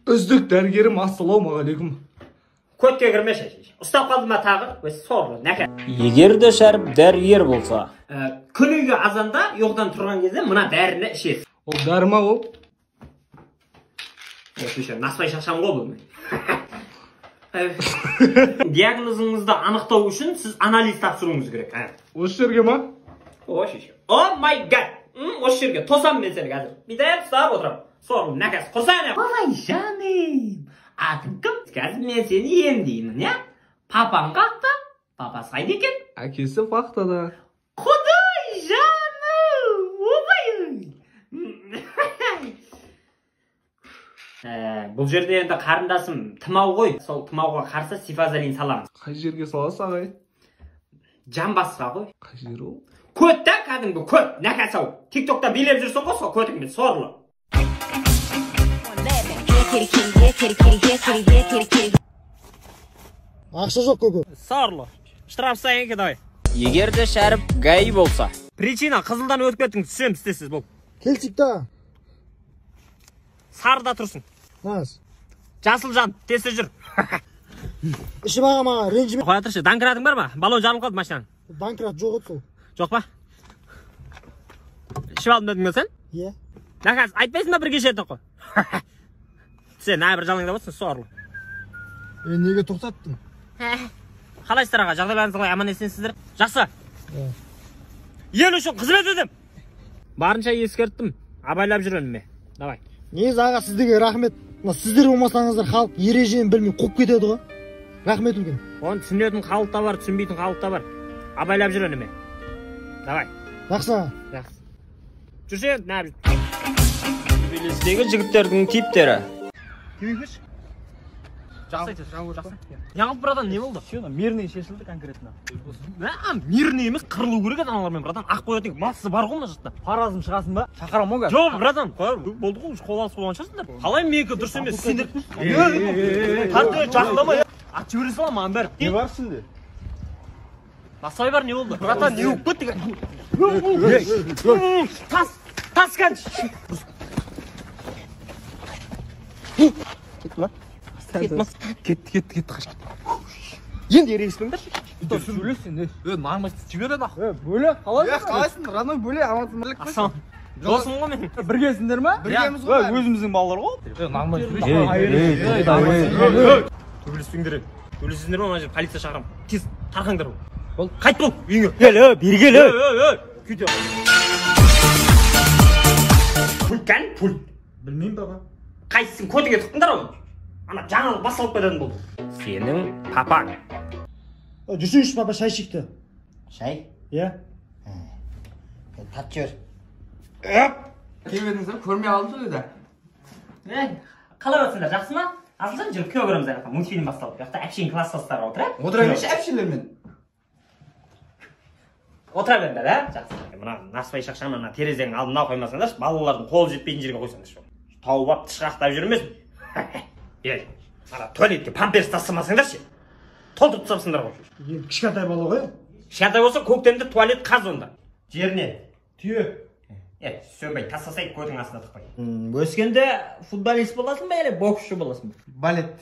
Үздік дәрігерім, ассалаумағалейкум. Көтке кірмеші. Ұстап қалды ма тағы? Өз сорлы, нәке. Егер де Шәріп дәрігер болса, күніге азанда yoqdan тұрған кезде мына дәріні ішесіз. Ол дәріма ол? Наспай шақшам ғой бұл. Диагнозыңызды анықтау үшін сіз анализ тапсыруыңыз керек. Осы жерге ма? О май гад! Осы жерге тосам мен сені қазір. Бидайып ұстап отырам. Сорлы, нәкәс, құрсайын. Ой, жаным. Атың кім? Қазір мен сені емдеймін, я? Папаң қақта? Папасы қайда екен? Әкесі фақтада. Құдай жаным! Бұл жерде енді қарындасым тымау ғой. Сол тымауға қарсы сифазолин саламыз. Қай жерге саласыз ағай? Жамбасқа ғой. Қай жер ол? Көт та кәдімгі көт, нәкәс ау. Тиктокта билеп жүрсің ғой сол көтіңмен, сорлы. Ақша жоқ көке. Сорлы. Штраф сайын екен ай. егер де Шәріп ГАИ болса, Причина қызылдан өтіп кеттің, түсем істесіз бұл. Келсік та. Сарда тұрсын. Нас. Жасыл жан, тесі жүр. Іші бағама ренжіме. Қоя тұршы, данкратың бар ма? Балон жарылып қалды машинаның. Данкрат жоқ еді сол. Жоқ па? Ішіп алдым дедің бе сен? Е. Нәкәс, айтпайсың ба бір кешетін қой? Сен нәбір жалыңда болсын, сорлы. Неге тоқтаттың? Қалайсыздар аға, жағдайларыңыз қалай, аман есенсіздер? Жақсы. Ел үшін қызмет етем. Барынша ескерттім. Абайлап жүр өніме. Давай. Негізі аға сіздерге рахмет. Сіздер болмасаңыздар халық ережені білмей қуып кетеді ғой. Рахмет үлкен. Оны түсінетін халық та бар, түсінбейтін халық та бар. Абайлап жүр өніме. Давай. Жақсы аға. Жақсы. Жүрсе, нәбір. төбелестегі жігіттердің типтері. Кемейкеш? Жақсы айтыз, жақсы. Яңылып, братан, не болды? Мирный шешілді конкретно. Мирный емес, қырылу керек аналармен, братан. Ақ қоятын массасы бар ғой мына жұртта. Паразым шығасын ба? Шақырам ғой. Жоқ, братан, болды ғой, қол алысып болған шығарсыңдар. Қалай менікі дұрыс емес, сендер. Тарты жақындама. Ат жібере салам маған бәрі. Не бар сізде? Насыбай бар, не болды? Братан, не болып кетті? Тас кәнш. Кетті ма? Кетті, қашты. Енді ерегіспеңдер. Сөйлесін, нағымыз жібереді ақ. Бөле, қалай? Қалайсың, родной бөле, амансың бірлік қойсын. Асам. Досың ғой мен. Біргесіңдер ма? Біргеміз ғой. Өзіміздің балалар ғой. Нағымыз Төбелеспеңдер. Төбелесіңдер ма, мына полиция шақырам. Тез тарқаңдар. Қайт бол, үйіңе. Бергелі. Күйте. Пұл кән, пұл. Білмеймін баба. Қайсың көтіге тұқтыңдар ғой. Ана жаңалық басылып кететін болды. Сенің папаң. Жүрсеңші папа шай шекті. Шай? Е? Тат жөр. Келмедіңіздер, көрмей алдым сөйледі. Қалай өтсіңдер, жақсы ма? Асылжан жүріп күйеу көреміз аяқта, мультфильм басталып. Яқта әпшейін класстастар отыр, Отыра берші әпшелермен. Отыра беріңдер, жақсы. Мына Насыбай шақшаны ана терезенің алдына қоймасаңдар, балалардың қолы жетпейтін жерге қойсаңдар. Тауып ап тышқақтап жүрмесін. Ей, ана туалетке памперс тастамасаңдаршы. Толтырып тастапсыңдар ғой. Кішкентай бала ғой. Кішкентай болса көктемде туалет қаз онда. Жеріне түйе. Сөнбей тастасай көтің астына тықпай. Өскенде футболист боласың ба әлі боксшы боласың ба? Балет.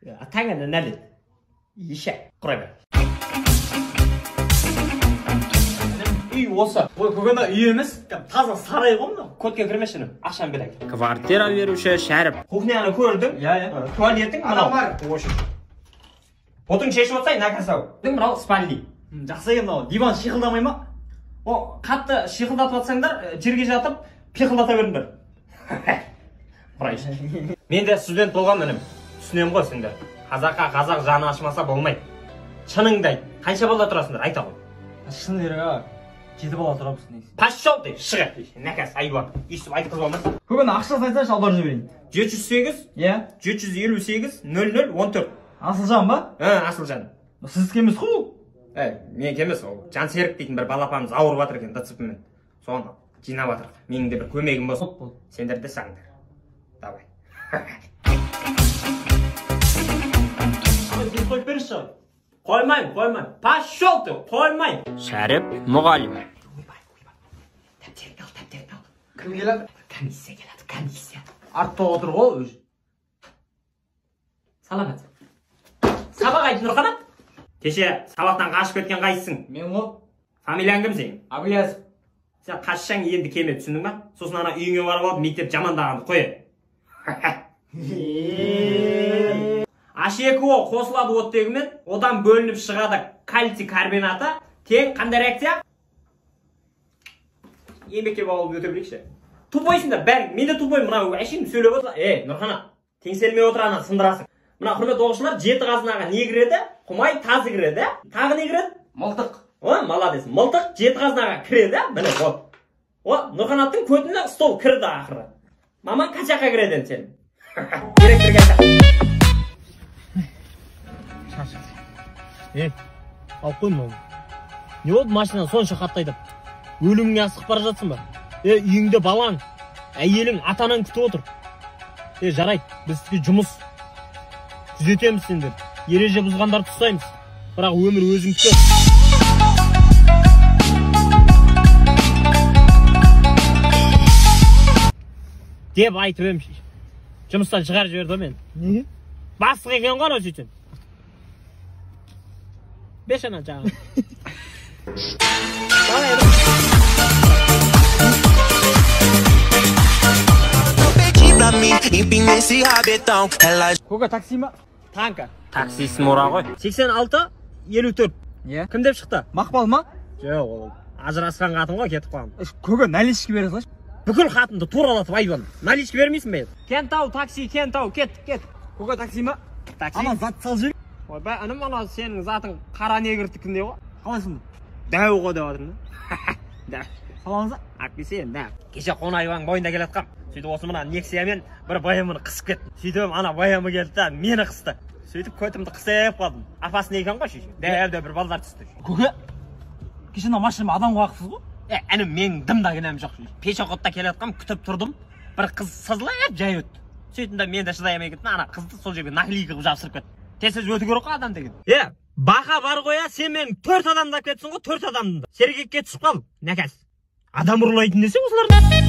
Таңында нәлет. Еше, құрай бер. Үй осы. Ой, көкені үй емес, таза сарай ғой мына. Көтке кірмешіні, ақшам берейік. Квартира беруші Шәріп. Кухняны көрдің? Туалетің мынау. Потың шешіп отсай, нәкәсау. Мынау спальни. Жақсы екен мынау. Диван шиқылдамай ма? О, қатты шиқылдатып атсаңдар, жерге жатып, пиқылдата беріңдер. Құрайшы. Мен де студент болған мінім. Түсінем ғой сендер. Қазаққа қазақ жаны ашмаса болмайды. Шыныңды айт. Қанша бала тұрасыңдар, айта ғой. Шыны керек, 7 бала тұрамыз негізі. Пошел ты, шыға. Нәкәс, айуан. Үйсіп айтып болмаса. Көкені ақшасын айтсаңшы, алдар жіберейін. 708 758 0014. Асылжан ба? Асылжан. Сіздікі емес қой ол? Мен кемес, ол Жан Серік дейтін бір балапанымыз ауырып жатыр екен ДЦП-мен. Соны жинап жатыр. Менің де бір көмегім болсын. Сендер де саңдар. Давай. Қойып берші. Қоймайм. Пошел ты, қоймайм. Шәріп мұғалім. Тәптеріңді ал. Кім келеді? Комиссия келеді, комиссия. Артта отыр ғой өзі. Саламат. Сабақ айт Нұрқанат. Кеше сабақтан қашып кеткен қайсың? Мен ғой. Фамилияң кім сенің? Абылязов. Сен қашсаң енді келме, түсіндің ба? Сосын ана үйіңе барып алып мектеп жамандағанды қой. H2O қосылады оттегімен, одан бөлініп шығады кальций карбонаты. Тең қандай реакция? Еңбекке бағылып өте білейікші. Тупойсыңдар бәрің, мен де тупой, мынау әшейін сөйлеп отыр. Нұрқанат, теңселмей отыр, ана сындырасың. Мына құрметті оқушылар, жеті қазынаға не кіреді? Құмай тазы кіреді. Тағы не кіреді? Мылтық. Молодец. Мылтық жеті қазынаға кіреді. Міне, вот. Нұрқанаттың көтіне стол кірді ақыры. Маман қай жаққа кіреді енді сен? Директорға айтам. Алып қойма оны. Не болды машина сонша қаттайды? Өліміңе асық бара жатсың ба? Үйіңде балаң, әйелің, атанаң күтіп отыр. Жарайды, біз сізге жұмыс күзетеміз сендер. Ереже бұзғандарды ұстаймыз. Бірақ өмір өзің күтер. Деп айтып ем, жұмыстан шығарып жіберді мен. Неге? Бастық екен ғой анау сөйтсем. Беш ана жаңағы. Көке такси ма? Танка. Таксист Мора ғой. 86-54. Кім деп шықты? Мақпал ма? Жоқ, ол ажырасқан қатын ғой, кетіп қалған. Көке налички бере салшы. Бүкіл қатынды туралатып айбан. Налички бермейсің бе? Кентау, такси, Кентау, кет. Көке такси ма? Такси. Ана зат сал жібер. Ойбай, анам ана сенің затың қара негірдікінде ғой. Қалайсың? Дәу ғой деп жатырмын да. Саламыз ба? Әкпесен, да. Кеше қонайбаң бойында келатқам. Сөйтіп осы мына Нексиямен бір баямыны қысып кеттім. Сөйтіп ана баямы келді да, мені қысты. Сөйтіп көтімді қысып қалдым. Апасына екен ғой шеше. Дәл бір балдар түсті. Көке, кеше ана машинама адам қуақсыз ғой. Әнім менің дымда кінәм жоқ. Пешоходта келатқам, күтіп тұрдым. Бір қыз сызылып жай өтті. Сөйтіп мен де шыдай алмай кеттім. Ана қызды сол жерге наклейка қылып жабыстырып кетті. Тез өту керек қой адам деген. Бақа бар қоя, сен мен 4 адамды кетсің ғой, 4 адамды. Сергекке түсіп қал, нәкәс. Адам ұрлайтын десе осыларды.